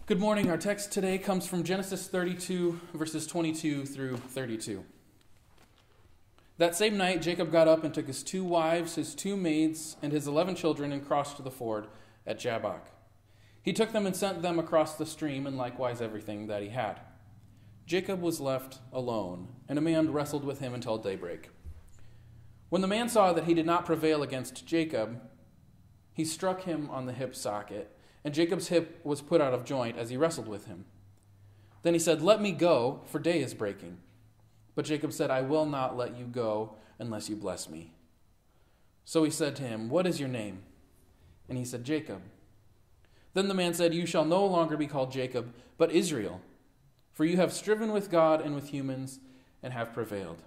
Good morning. Our text today comes from Genesis 32, verses 22 through 32. That same night, Jacob got up and took his 2 wives, his 2 maids, and his 11 children and crossed to the ford at Jabbok. He took them and sent them across the stream, and likewise everything that he had. Jacob was left alone, and a man wrestled with him until daybreak. When the man saw that he did not prevail against Jacob, he struck him on the hip socket, and Jacob's hip was put out of joint as he wrestled with him. Then he said, "Let me go, for day is breaking." But Jacob said, "I will not let you go unless you bless me." So he said to him, "What is your name?" And he said, "Jacob." Then the man said, "You shall no longer be called Jacob, but Israel, for you have striven with God and with humans and have prevailed."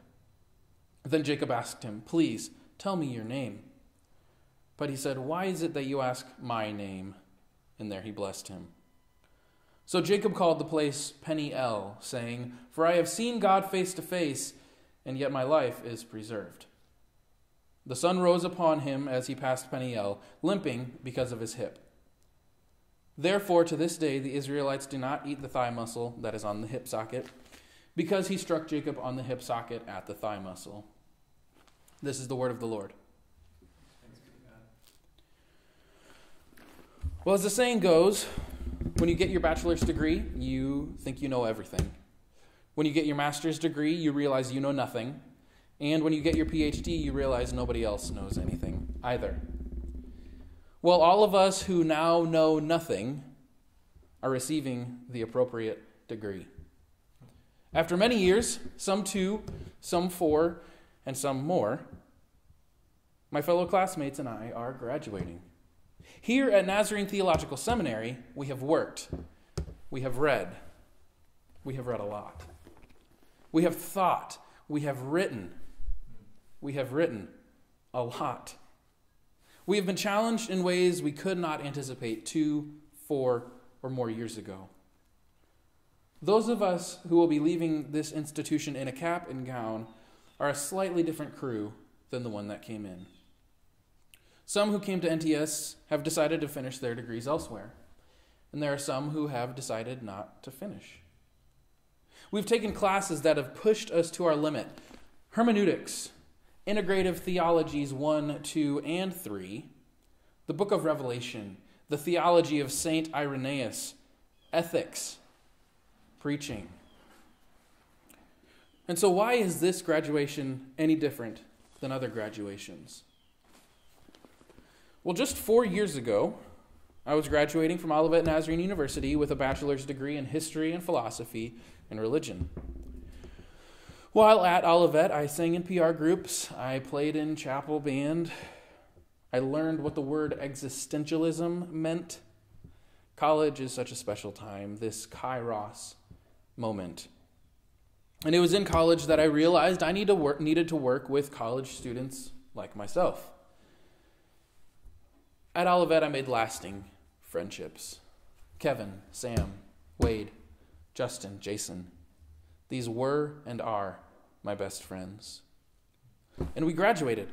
Then Jacob asked him, "Please, tell me your name." But he said, "Why is it that you ask my name?" And there he blessed him. So Jacob called the place Peniel, saying, "For I have seen God face to face, and yet my life is preserved." The sun rose upon him as he passed Peniel, limping because of his hip. Therefore, to this day, the Israelites do not eat the thigh muscle that is on the hip socket, because he struck Jacob on the hip socket at the thigh muscle. This is the word of the Lord. Well, as the saying goes, when you get your bachelor's degree, you think you know everything. When you get your master's degree, you realize you know nothing. And when you get your PhD, you realize nobody else knows anything either. Well, all of us who now know nothing are receiving the appropriate degree. After many years, some 2, some 4, and some more, my fellow classmates and I are graduating. Here at Nazarene Theological Seminary, we have worked, we have read a lot. We have thought, we have written a lot. We have been challenged in ways we could not anticipate 2, 4, or more years ago. Those of us who will be leaving this institution in a cap and gown are a slightly different crew than the one that came in. Some who came to NTS have decided to finish their degrees elsewhere, and there are some who have decided not to finish. We've taken classes that have pushed us to our limit: hermeneutics, integrative theologies 1, 2, and 3, the book of Revelation, the theology of Saint Irenaeus, ethics, preaching. And so why is this graduation any different than other graduations? Well, just 4 years ago, I was graduating from Olivet Nazarene University with a bachelor's degree in history and philosophy and religion. While at Olivet, I sang in PR groups, I played in chapel band, I learned what the word existentialism meant. College is such a special time, this kairos moment. And it was in college that I realized I needed to work with college students like myself. At Olivet, I made lasting friendships. Kevin, Sam, Wade, Justin, Jason. These were and are my best friends. And we graduated.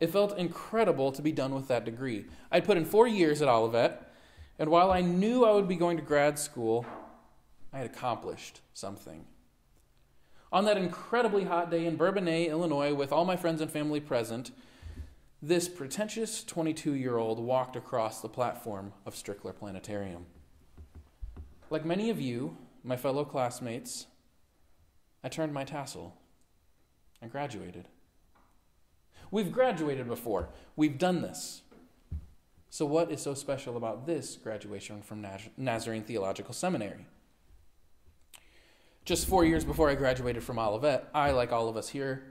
It felt incredible to be done with that degree. I'd put in 4 years at Olivet, and while I knew I would be going to grad school, I had accomplished something. On that incredibly hot day in Bourbonnais, Illinois, with all my friends and family present, this pretentious 22-year-old walked across the platform of Strickler Planetarium. Like many of you, my fellow classmates, I turned my tassel and graduated. We've graduated before. We've done this. So what is so special about this graduation from Nazarene Theological Seminary? Just 4 years before I graduated from Olivet, I, like all of us here,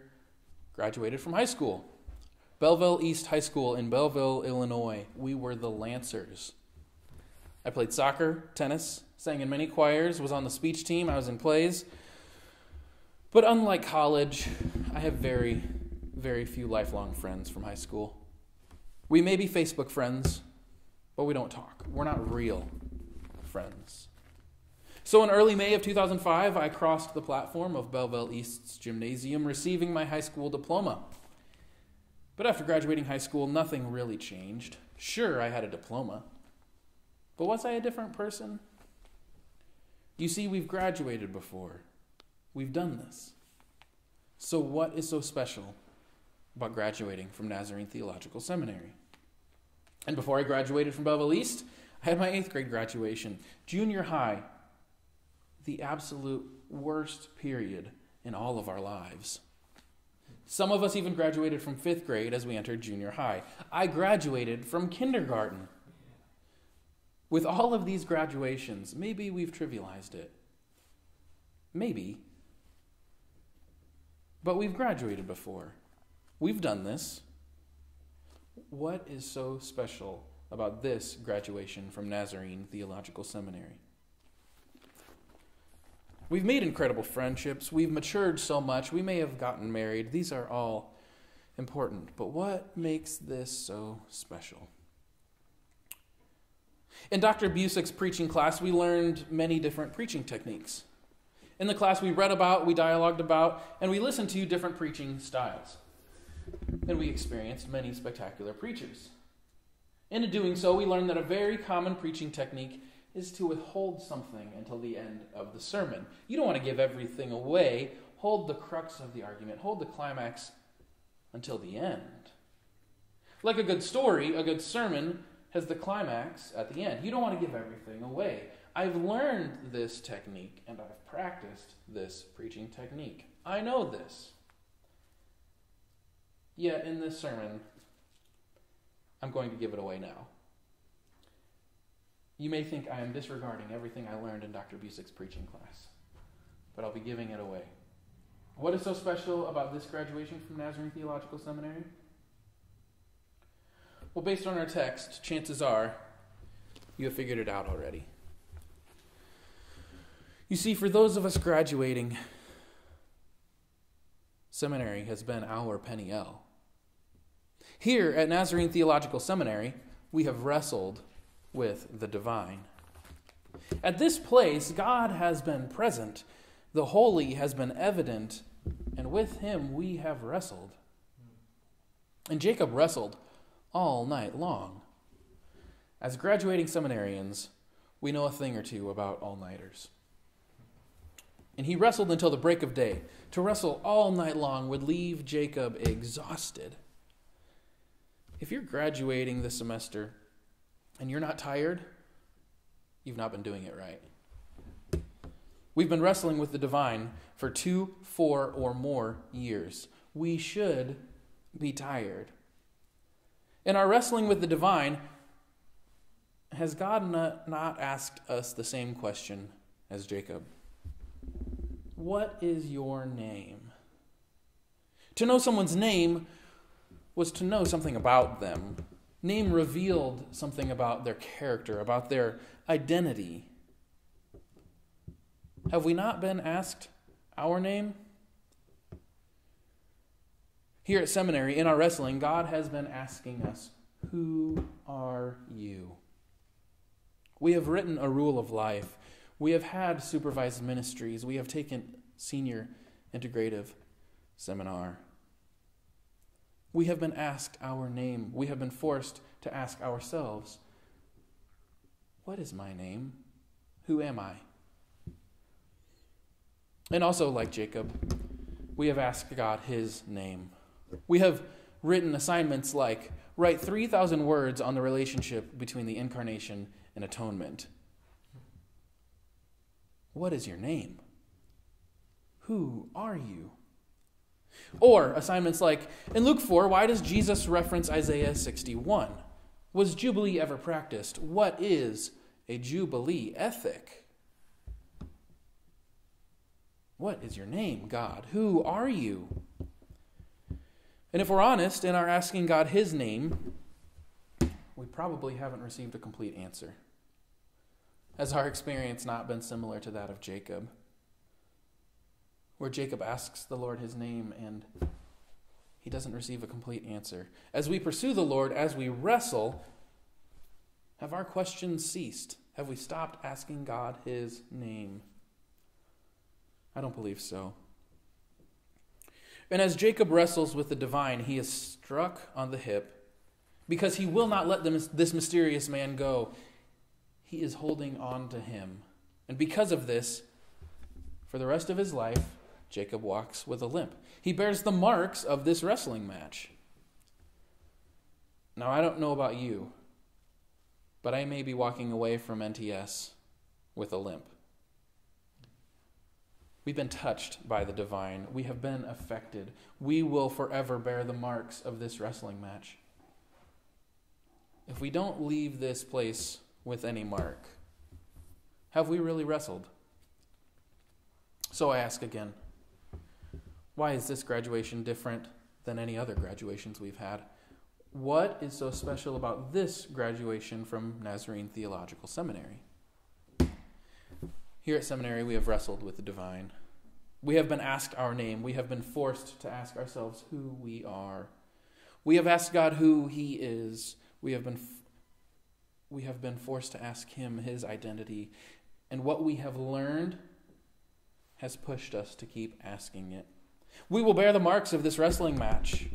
graduated from high school. Belleville East High School in Belleville, Illinois. We were the Lancers. I played soccer, tennis, sang in many choirs, was on the speech team, I was in plays. But unlike college, I have very, very few lifelong friends from high school. We may be Facebook friends, but we don't talk. We're not real friends. So in early May of 2005, I crossed the platform of Belleville East's gymnasium, receiving my high school diploma. But after graduating high school, nothing really changed. Sure, I had a diploma. But was I a different person? You see, we've graduated before. We've done this. So what is so special about graduating from Nazarene Theological Seminary? And before I graduated from Bevel East, I had my 8th grade graduation. Junior high, the absolute worst period in all of our lives. Some of us even graduated from 5th grade as we entered junior high. I graduated from kindergarten. With all of these graduations, maybe we've trivialized it. Maybe. But we've graduated before. We've done this. What is so special about this graduation from Nazarene Theological Seminary? We've made incredible friendships. We've matured so much. We may have gotten married. These are all important. But what makes this so special? In Dr. Busick's preaching class, we learned many different preaching techniques. In the class, we read about, we dialogued about, and we listened to different preaching styles. And we experienced many spectacular preachers. In doing so, we learned that a very common preaching technique is to withhold something until the end of the sermon. You don't want to give everything away. Hold the crux of the argument. Hold the climax until the end. Like a good story, a good sermon has the climax at the end. You don't want to give everything away. I've learned this technique, and I've practiced this preaching technique. I know this. Yet in this sermon, I'm going to give it away now. You may think I am disregarding everything I learned in Dr. Busick's preaching class, but I'll be giving it away. What is so special about this graduation from Nazarene Theological Seminary? Well, based on our text, chances are you have figured it out already. You see, for those of us graduating, seminary has been our Peniel. Here at Nazarene Theological Seminary, we have wrestled with the divine. At this place, God has been present, the holy has been evident, and with him we have wrestled. And Jacob wrestled all night long. As graduating seminarians, we know a thing or two about all-nighters. And he wrestled until the break of day. To wrestle all night long would leave Jacob exhausted. If you're graduating this semester and you're not tired, you've not been doing it right. We've been wrestling with the divine for 2, 4, or more years. We should be tired. In our wrestling with the divine, has God not asked us the same question as Jacob? What is your name? To know someone's name was to know something about them. Name revealed something about their character, about their identity. Have we not been asked our name? Here at seminary, in our wrestling, God has been asking us, who are you? We have written a rule of life. We have had supervised ministries. We have taken senior integrative seminar. We have been asked our name. We have been forced to ask ourselves, what is my name? Who am I? And also, like Jacob, we have asked God his name. We have written assignments like, write 3,000 words on the relationship between the incarnation and atonement. What is your name? Who are you? Or assignments like, in Luke 4, why does Jesus reference Isaiah 61? Was Jubilee ever practiced? What is a Jubilee ethic? What is your name, God? Who are you? And if we're honest in our asking God his name, we probably haven't received a complete answer. Has our experience not been similar to that of Jacob? Where Jacob asks the Lord his name and he doesn't receive a complete answer. As we pursue the Lord, as we wrestle, have our questions ceased? Have we stopped asking God his name? I don't believe so. And as Jacob wrestles with the divine, he is struck on the hip because he will not let this mysterious man go. He is holding on to him And because of this, for the rest of his life, Jacob walks with a limp. He bears the marks of this wrestling match. Now, I don't know about you, but I may be walking away from NTS with a limp. We've been touched by the divine. We have been affected. We will forever bear the marks of this wrestling match. If we don't leave this place with any mark, have we really wrestled? So I ask again, why is this graduation different than any other graduations we've had? What is so special about this graduation from Nazarene Theological Seminary? Here at Seminary, we have wrestled with the divine. We have been asked our name. We have been forced to ask ourselves who we are. We have asked God who he is. We have been forced to ask him his identity. And what we have learned has pushed us to keep asking it. We will bear the marks of this wrestling match.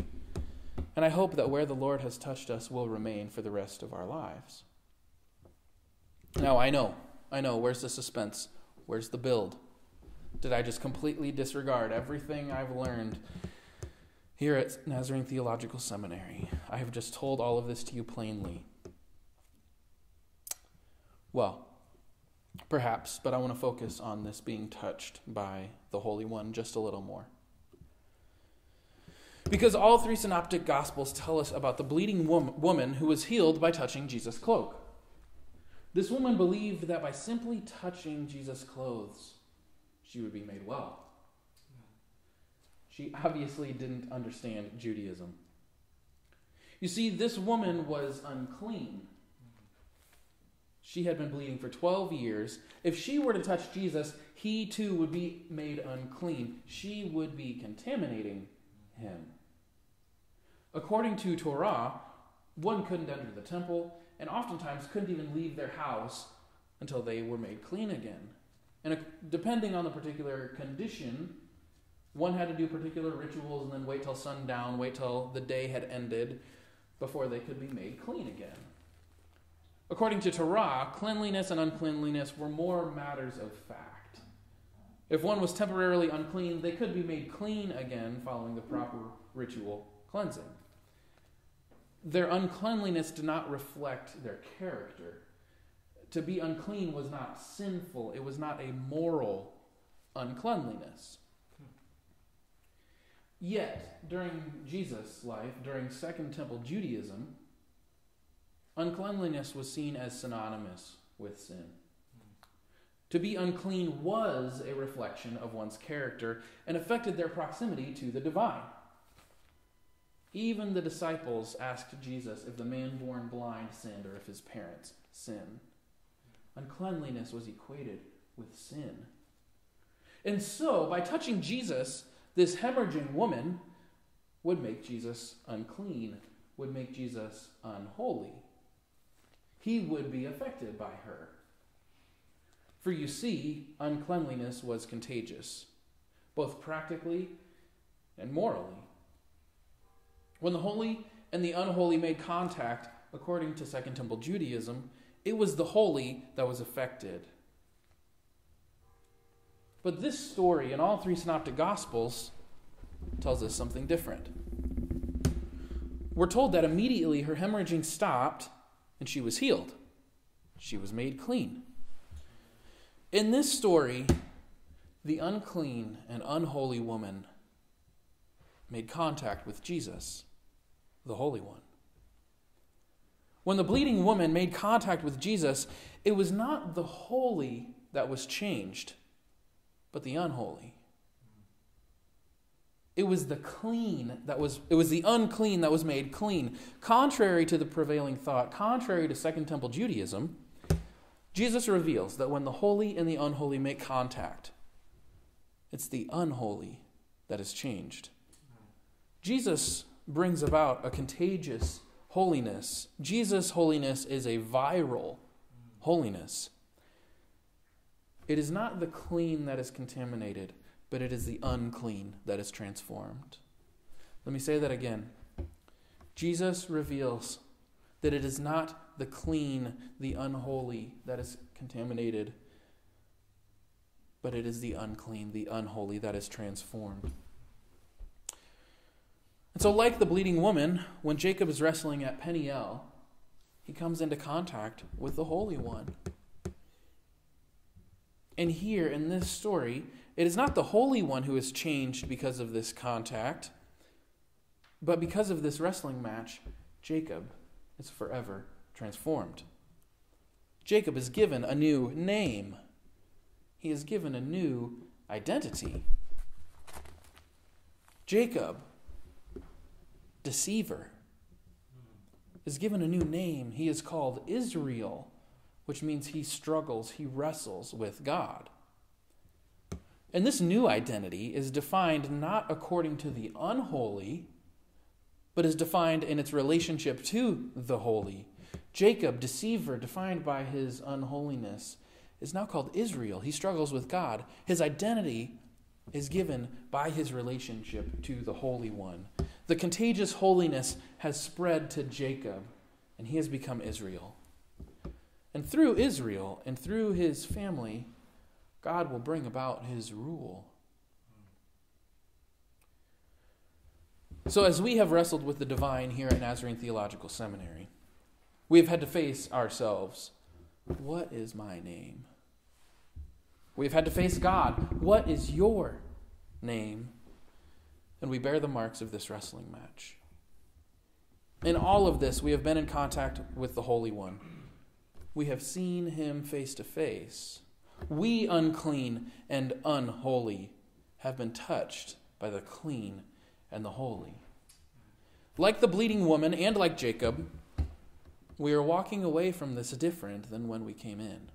And I hope that where the Lord has touched us will remain for the rest of our lives. Now, I know, where's the suspense? Where's the build? Did I just completely disregard everything I've learned here at Nazarene Theological Seminary? I have just told all of this to you plainly. Well, perhaps, but I want to focus on this being touched by the Holy One just a little more. Because all three synoptic gospels tell us about the bleeding woman who was healed by touching Jesus' cloak. This woman believed that by simply touching Jesus' clothes, she would be made well. She obviously didn't understand Judaism. You see, this woman was unclean. She had been bleeding for 12 years. If she were to touch Jesus, he too would be made unclean. She would be contaminating him. According to Torah, one couldn't enter the temple and oftentimes couldn't even leave their house until they were made clean again. And depending on the particular condition, one had to do particular rituals and then wait till sundown, wait till the day had ended before they could be made clean again. According to Torah, cleanliness and uncleanliness were more matters of fact. If one was temporarily unclean, they could be made clean again following the proper ritual cleansing. Their uncleanliness did not reflect their character. To be unclean was not sinful. It was not a moral uncleanliness. Yet, during Jesus' life, during Second Temple Judaism, uncleanliness was seen as synonymous with sin. To be unclean was a reflection of one's character and affected their proximity to the divine. Even the disciples asked Jesus if the man born blind sinned or if his parents sinned. Uncleanliness was equated with sin. And so, by touching Jesus, this hemorrhaging woman would make Jesus unclean, would make Jesus unholy. He would be affected by her. For you see, uncleanliness was contagious, both practically and morally. When the holy and the unholy made contact, according to Second Temple Judaism, it was the holy that was affected. But this story in all three synoptic gospels tells us something different. We're told that immediately her hemorrhaging stopped and she was healed. She was made clean. In this story, the unclean and unholy woman made contact with Jesus, the Holy One. When the bleeding woman made contact with Jesus, it was not the holy that was changed, but the unholy. It was the unclean that was made clean. Contrary to the prevailing thought, contrary to Second Temple Judaism, Jesus reveals that when the holy and the unholy make contact, it's the unholy that is changed. Jesus brings about a contagious holiness. Jesus' holiness is a viral holiness. It is not the clean that is contaminated, but it is the unclean that is transformed. Let me say that again. Jesus reveals that it is not the clean, the unholy that is contaminated, but it is the unclean, the unholy that is transformed. And so like the bleeding woman, when Jacob is wrestling at Peniel, he comes into contact with the Holy One. And here in this story, it is not the Holy One who is changed because of this contact, but because of this wrestling match, Jacob is forever transformed. Jacob is given a new name. He is given a new identity. Jacob, deceiver, is given a new name. He is called Israel, which means he struggles, he wrestles with God. And this new identity is defined not according to the unholy, but is defined in its relationship to the holy. Jacob, deceiver, defined by his unholiness, is now called Israel. He struggles with God. His identity is given by his relationship to the Holy One. The contagious holiness has spread to Jacob, and he has become Israel. And through Israel and through his family, God will bring about his rule. So as we have wrestled with the divine here at Nazarene Theological Seminary, we have had to face ourselves. What is my name? We have had to face God. What is your name? And we bear the marks of this wrestling match. In all of this, we have been in contact with the Holy One. We have seen him face to face. We, unclean and unholy, have been touched by the clean and the holy. Like the bleeding woman and like Jacob, we are walking away from this different than when we came in.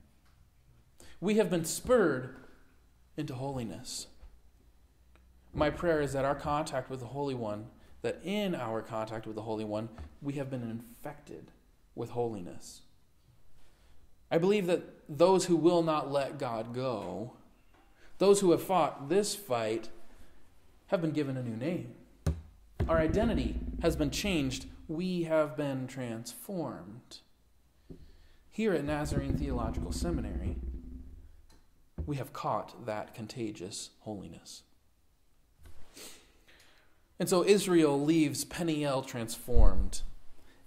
We have been spurred into holiness. My prayer is that our contact with the Holy One, that in our contact with the Holy One, we have been infected with holiness. I believe that those who will not let God go, those who have fought this fight, have been given a new name. Our identity has been changed. We have been transformed. Here at Nazarene Theological Seminary, we have caught that contagious holiness. And so Israel leaves Peniel transformed.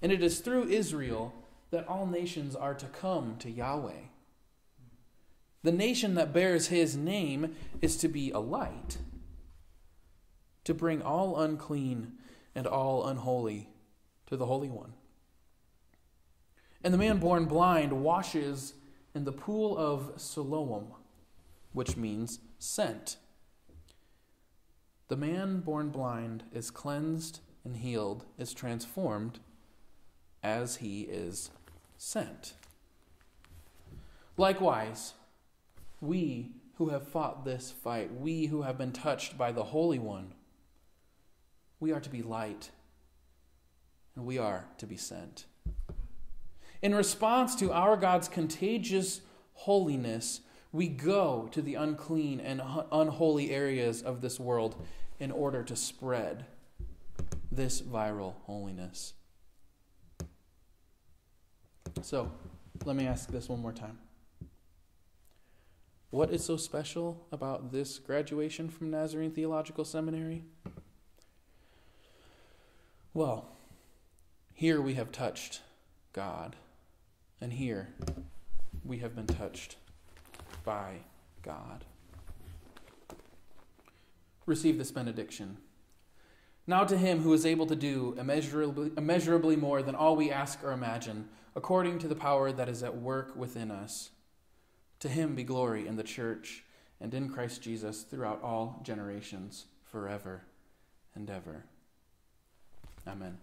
And it is through Israel that all nations are to come to Yahweh. The nation that bears his name is to be a light, to bring all unclean and all unholy to the Holy One. And the man born blind washes in the pool of Siloam, which means sent. The man born blind is cleansed and healed, is transformed as he is sent. Likewise, we who have fought this fight, we who have been touched by the Holy One, we are to be light, and we are to be sent. In response to our God's contagious holiness, we go to the unclean and unholy areas of this world in order to spread this viral holiness. So, let me ask this one more time. What is so special about this graduation from Nazarene Theological Seminary? Well, here we have touched God, and here we have been touched by God. Receive this benediction. Now to him who is able to do immeasurably more than all we ask or imagine, according to the power that is at work within us, to him be glory in the church and in Christ Jesus throughout all generations, forever and ever. Amen.